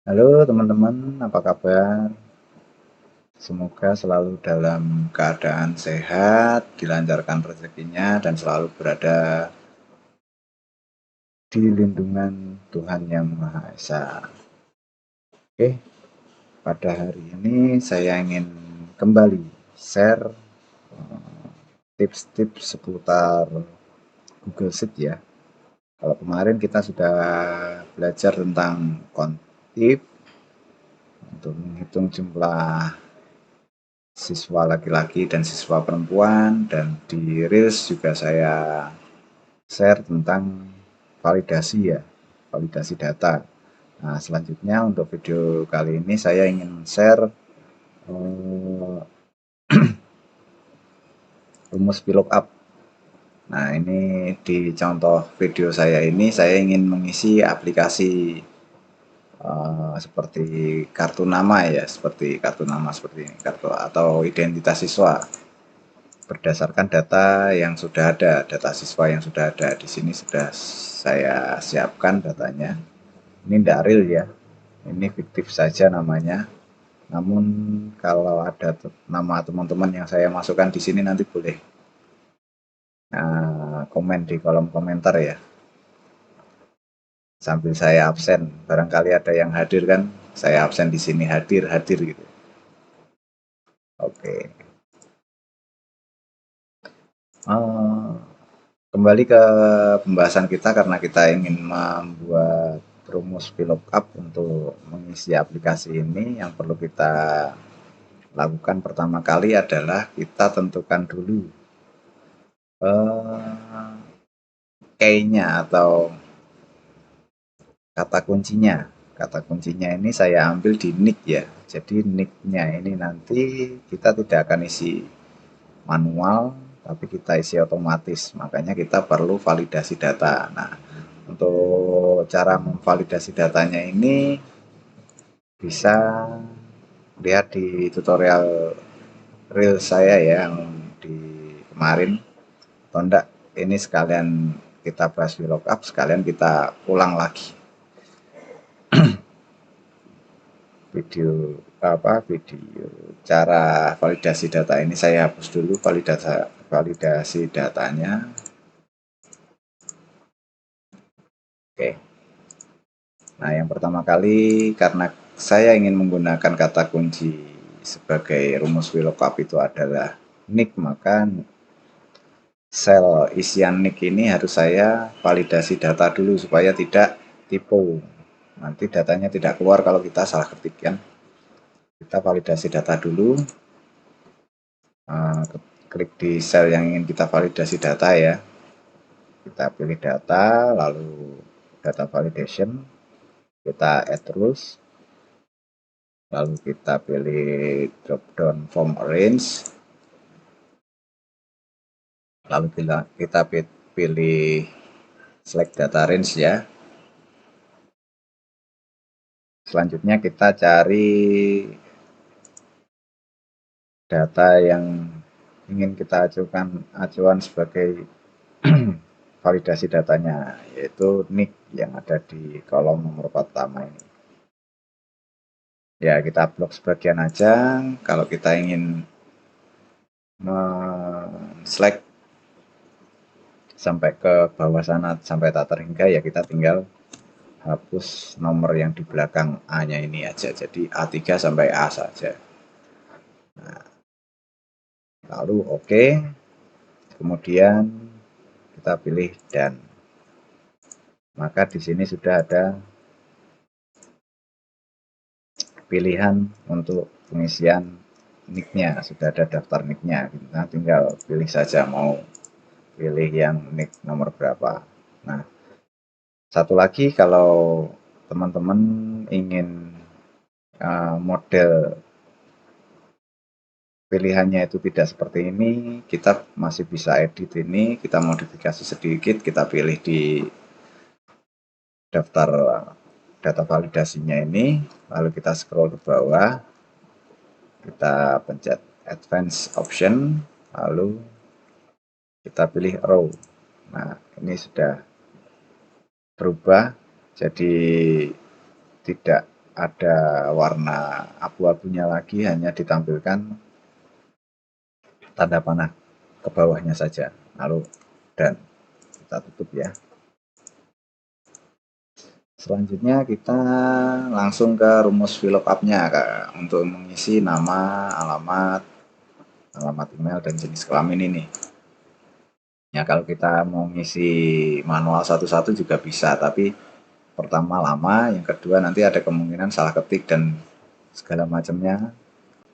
Halo teman-teman, apa kabar? Semoga selalu dalam keadaan sehat, dilancarkan rezekinya, dan selalu berada di lindungan Tuhan Yang Maha Esa. Oke, pada hari ini saya ingin kembali share tips-tips seputar Google Sheet ya. Kalau kemarin kita sudah belajar tentang kontip untuk menghitung jumlah siswa laki-laki dan siswa perempuan, dan di Reels juga saya share tentang validasi ya, validasi data. Nah, selanjutnya untuk video kali ini saya ingin share rumus VLOOKUP. Nah, ini di contoh video saya ini saya ingin mengisi aplikasi seperti kartu nama ya, seperti kartu nama seperti ini, kartu atau identitas siswa berdasarkan data yang sudah ada, data siswa yang sudah ada. Di sini sudah saya siapkan datanya. Ini tidak real ya, ini fiktif saja namanya. Namun kalau ada nama teman-teman yang saya masukkan di sini nanti boleh komen di kolom komentar ya. Sambil saya absen, barangkali ada yang hadir kan, saya absen di sini, hadir gitu. Oke. Kembali ke pembahasan kita karena kita ingin membuat rumus VLOOKUP untuk mengisi aplikasi ini. Yang perlu kita lakukan pertama kali adalah kita tentukan dulu key-nya atau kata kuncinya. Kata kuncinya ini saya ambil di nick ya. Jadi nick-nya ini nanti kita tidak akan isi manual, tapi kita isi otomatis. Makanya kita perlu validasi data. Nah, untuk cara memvalidasi datanya ini bisa lihat di tutorial real saya ya, yang di kemarin. Atau enggak, ini sekalian kita bahas VLOOKUP, sekalian kita ulang lagi video cara validasi data ini. Saya hapus dulu validasi datanya. Oke. Nah, yang pertama kali karena saya ingin menggunakan kata kunci sebagai rumus VLOOKUP itu adalah nick, maka sel isian nick ini harus saya validasi data dulu supaya tidak typo. Nanti datanya tidak keluar kalau kita salah ketik kan. Kita validasi data dulu. Klik di sel yang ingin kita validasi data ya. Kita pilih data, lalu data validation. Kita add terus. Lalu kita pilih drop down form arrange. Lalu kita pilih select data range ya. Selanjutnya kita cari data yang ingin kita acuan sebagai validasi datanya, yaitu nick yang ada di kolom nomor pertama ini. Ya, kita blok sebagian aja. Kalau kita ingin select sampai ke bawah sana sampai tak terhingga, ya kita tinggal hapus nomor yang di belakang A-nya ini aja. Jadi A3 sampai A saja. Nah, lalu oke. Kemudian kita pilih dan. Maka di sini sudah ada pilihan untuk pengisian nicknya, sudah ada daftar nicknya. Kita tinggal pilih saja mau pilih yang nick nomor berapa. Nah, satu lagi, kalau teman-teman ingin model pilihannya itu tidak seperti ini, kita masih bisa edit ini, kita modifikasi sedikit, kita pilih di daftar data validasinya ini, lalu kita scroll ke bawah, kita pencet advance option, lalu kita pilih row. Nah, ini sudah berubah jadi tidak ada warna abu-abunya lagi, hanya ditampilkan tanda panah ke bawahnya saja. Lalu dan kita tutup ya. Selanjutnya kita langsung ke rumus VLOOKUP-nya untuk mengisi nama, alamat email, dan jenis kelamin ini. Ya kalau kita mau ngisi manual satu-satu juga bisa, tapi pertama lama, yang kedua nanti ada kemungkinan salah ketik dan segala macamnya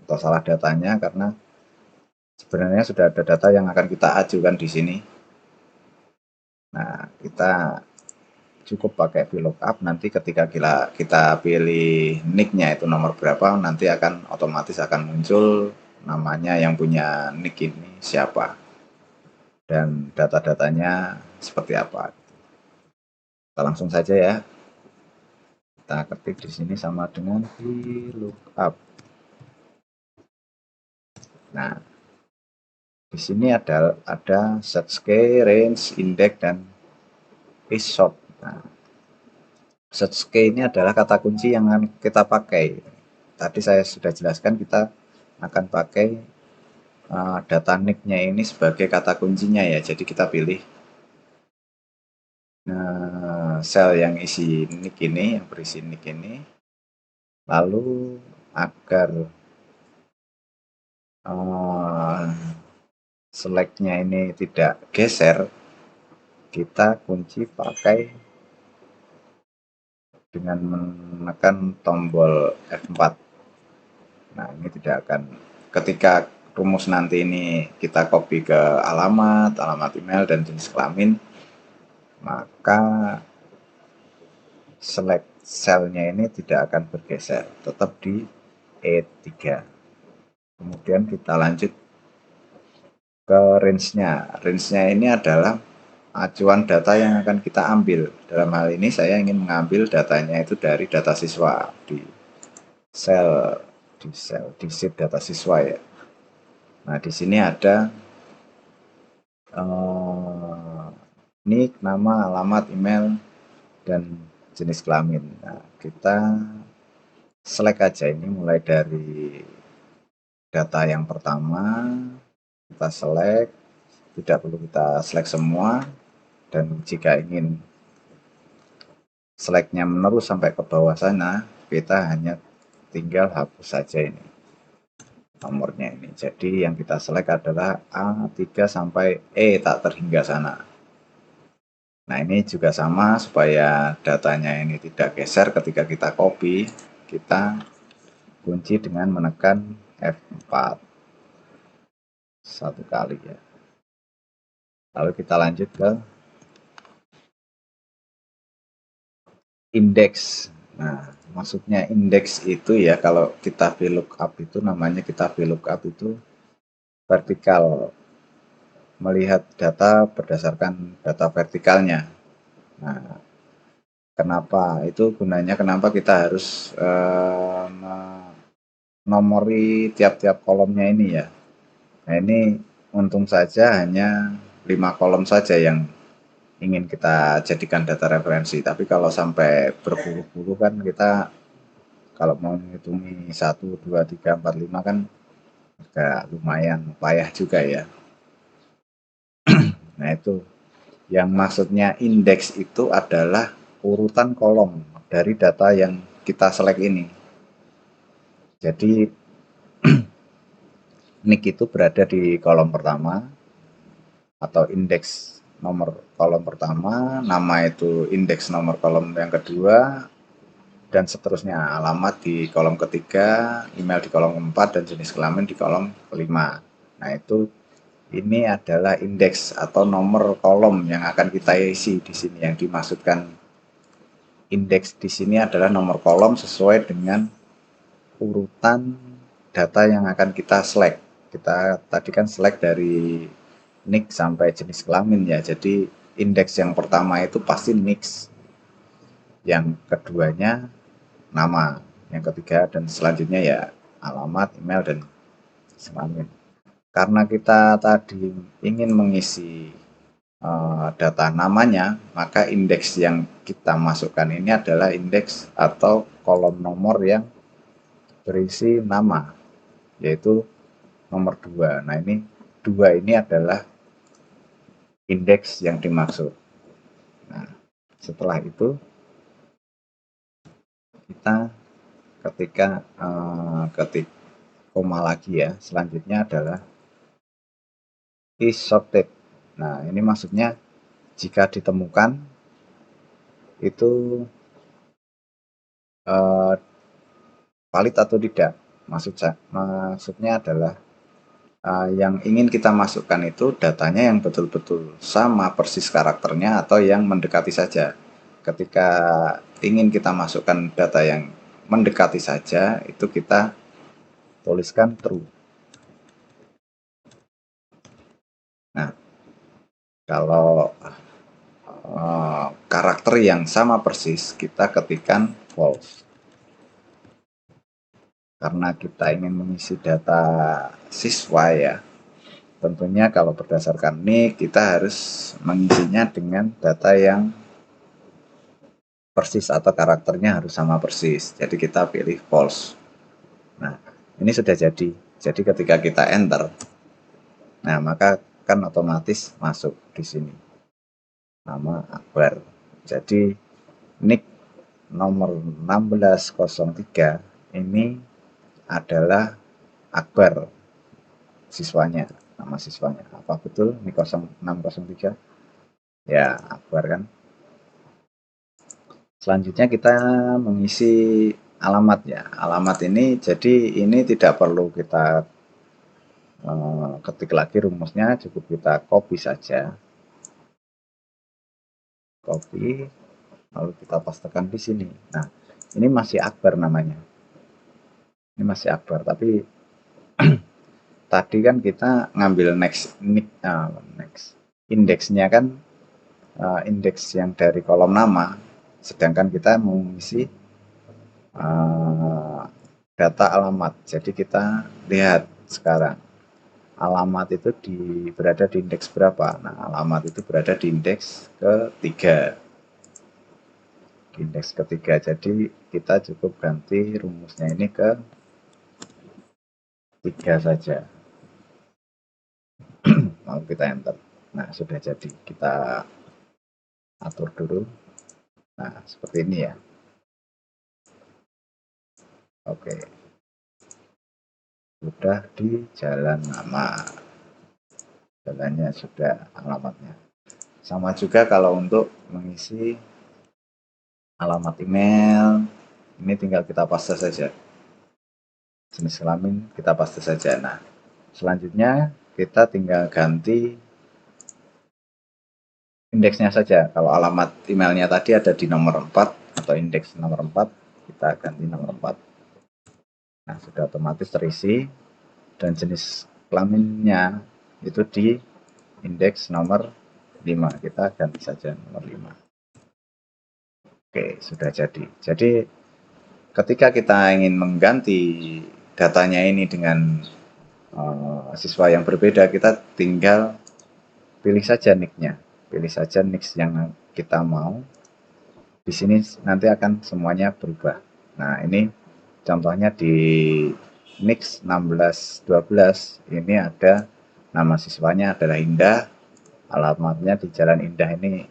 atau salah datanya, karena sebenarnya sudah ada data yang akan kita ajukan di sini. Nah, kita cukup pakai VLOOKUP, nanti ketika kita pilih nick-nya itu nomor berapa, nanti akan otomatis akan muncul namanya yang punya nick ini siapa dan data-datanya seperti apa. Kita langsung saja ya. Kita ketik di sini sama dengan VLOOKUP. Nah, di sini ada search key, range, index, dan is short. Nah, search key ini adalah kata kunci yang akan kita pakai. Tadi saya sudah jelaskan kita akan pakai data nick-nya ini sebagai kata kuncinya ya. Jadi kita pilih sel yang isi nick ini, yang berisi nick ini. Lalu agar select-nya ini tidak geser, kita kunci pakai dengan menekan tombol F4. Nah, ini tidak akan, ketika rumus nanti ini kita copy ke alamat email, dan jenis kelamin, maka select selnya ini tidak akan bergeser, tetap di E3. Kemudian kita lanjut ke range-nya. Range-nya ini adalah acuan data yang akan kita ambil. Dalam hal ini saya ingin mengambil datanya itu dari data siswa di sheet data siswa ya. Nah, di sini ada nick, nama, alamat, email, dan jenis kelamin. Nah, kita select aja ini mulai dari data yang pertama, kita select, tidak perlu kita select semua, dan jika ingin select-nya menerus sampai ke bawah sana, kita hanya tinggal hapus saja ini nomornya ini. Jadi yang kita select adalah A3 sampai E tak terhingga sana. Nah, ini juga sama, supaya datanya ini tidak geser ketika kita copy, kita kunci dengan menekan F4 satu kali ya. Lalu kita lanjut ke indeks. Nah, maksudnya indeks itu ya, kalau kita VLOOKUP itu namanya, kita VLOOKUP itu vertikal, melihat data berdasarkan data vertikalnya. Nah, kenapa itu gunanya, kenapa kita harus nomori tiap-tiap kolomnya ini ya. Nah, ini untung saja hanya 5 kolom saja yang ingin kita jadikan data referensi, tapi kalau sampai berpuluh-puluh kan, kita kalau mau menghitungi 1, 2, 3, 4, 5 kan agak lumayan payah juga ya. Nah, itu yang maksudnya indeks itu adalah urutan kolom dari data yang kita select ini. Jadi nick itu berada di kolom pertama atau indeks nomor kolom pertama, nama itu indeks nomor kolom yang kedua, dan seterusnya. Alamat di kolom ketiga, email di kolom keempat, dan jenis kelamin di kolom kelima. Nah, itu ini adalah indeks atau nomor kolom yang akan kita isi di sini. Yang dimaksudkan indeks di sini adalah nomor kolom sesuai dengan urutan data yang akan kita select. Kita tadi kan select dari nick sampai jenis kelamin ya. Jadi indeks yang pertama itu pasti nick, yang keduanya nama, yang ketiga dan selanjutnya ya alamat, email, dan kelamin. Karena kita tadi ingin mengisi data namanya, maka indeks yang kita masukkan ini adalah indeks atau kolom nomor yang berisi nama, yaitu nomor 2. Nah, ini 2 ini adalah indeks yang dimaksud. Nah, setelah itu kita ketik koma lagi ya, selanjutnya adalah is sorted. Nah, ini maksudnya jika ditemukan itu valid atau tidak. Maksudnya adalah yang ingin kita masukkan itu datanya yang betul-betul sama persis karakternya atau yang mendekati saja. Ketika ingin kita masukkan data yang mendekati saja, itu kita tuliskan true. Nah, kalau karakter yang sama persis, kita ketikkan false. Karena kita ingin mengisi data siswa ya, tentunya kalau berdasarkan nick kita harus mengisinya dengan data yang persis atau karakternya harus sama persis. Jadi kita pilih false. Nah, ini sudah jadi. Jadi ketika kita enter, nah maka kan otomatis masuk di sini nama Akbar. Jadi nick nomor 1603 ini adalah Akbar siswanya, nama siswanya. Apa betul nick 0603? Ya, Akbar kan. Selanjutnya kita mengisi alamat ya. Alamat ini jadi ini tidak perlu kita ketik lagi rumusnya, cukup kita copy saja. Copy lalu kita pastekan di sini. Nah, ini masih Akbar namanya. Ini masih Akbar, tapi tadi kan kita ngambil next indeksnya kan indeks yang dari kolom nama, sedangkan kita mengisi data alamat. Jadi kita lihat sekarang alamat itu berada di indeks berapa. Nah, alamat itu berada di indeks ketiga. Indeks ketiga. Jadi kita cukup ganti rumusnya ini ke 3 saja. Lalu kita enter. Nah, sudah jadi. Kita atur dulu. Nah, seperti ini ya. Oke. Sudah di jalan nama. Jalannya sudah, alamatnya. Sama juga kalau untuk mengisi alamat email, ini tinggal kita paste saja. Jenis kelamin kita paste saja. Nah, selanjutnya kita tinggal ganti indeksnya saja. Kalau alamat emailnya tadi ada di nomor 4 atau indeks nomor 4, kita ganti nomor 4. Nah, sudah otomatis terisi dan jenis kelaminnya itu di indeks nomor 5. Kita ganti saja nomor 5. Oke, sudah jadi. Jadi ketika kita ingin mengganti datanya ini dengan siswa yang berbeda, kita tinggal pilih saja nicknya, pilih saja nick yang kita mau. Di sini nanti akan semuanya berubah. Nah, ini contohnya di nick 1612 ini ada nama siswanya adalah Indah, alamatnya di Jalan Indah ini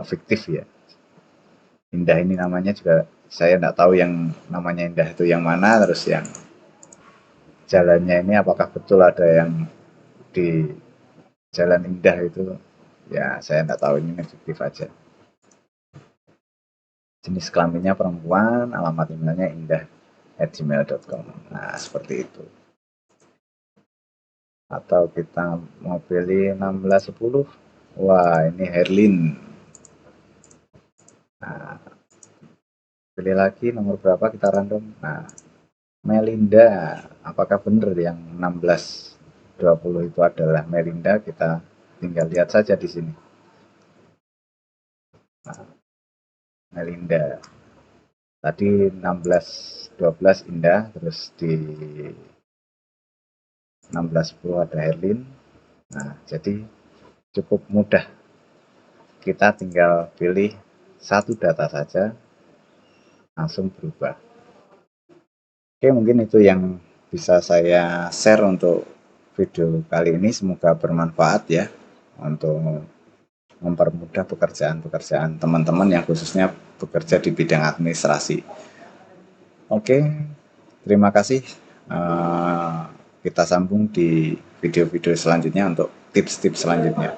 fiktif ya. Indah ini namanya juga saya tidak tahu yang namanya Indah itu yang mana, terus yang jalannya ini apakah betul ada yang di Jalan Indah itu, ya saya tidak tahu, ini fiktif aja. Jenis kelaminnya perempuan, alamat emailnya indah@gmail.com. Nah, seperti itu. Atau kita mau pilih 1610, wah ini Herlin. Nah, pilih lagi nomor berapa, kita random. Nah, Melinda, apakah benar yang 1620 itu adalah Melinda? Kita tinggal lihat saja di sini. Nah, Melinda. Tadi 1612 Indah, terus di 1610 ada Herlin. Nah, jadi cukup mudah. Kita tinggal pilih satu data saja, langsung berubah. Oke, mungkin itu yang bisa saya share untuk video kali ini. Semoga bermanfaat ya untuk mempermudah pekerjaan-pekerjaan teman-teman yang khususnya bekerja di bidang administrasi. Oke, terima kasih. Kita sambung di video-video selanjutnya untuk tips-tips selanjutnya.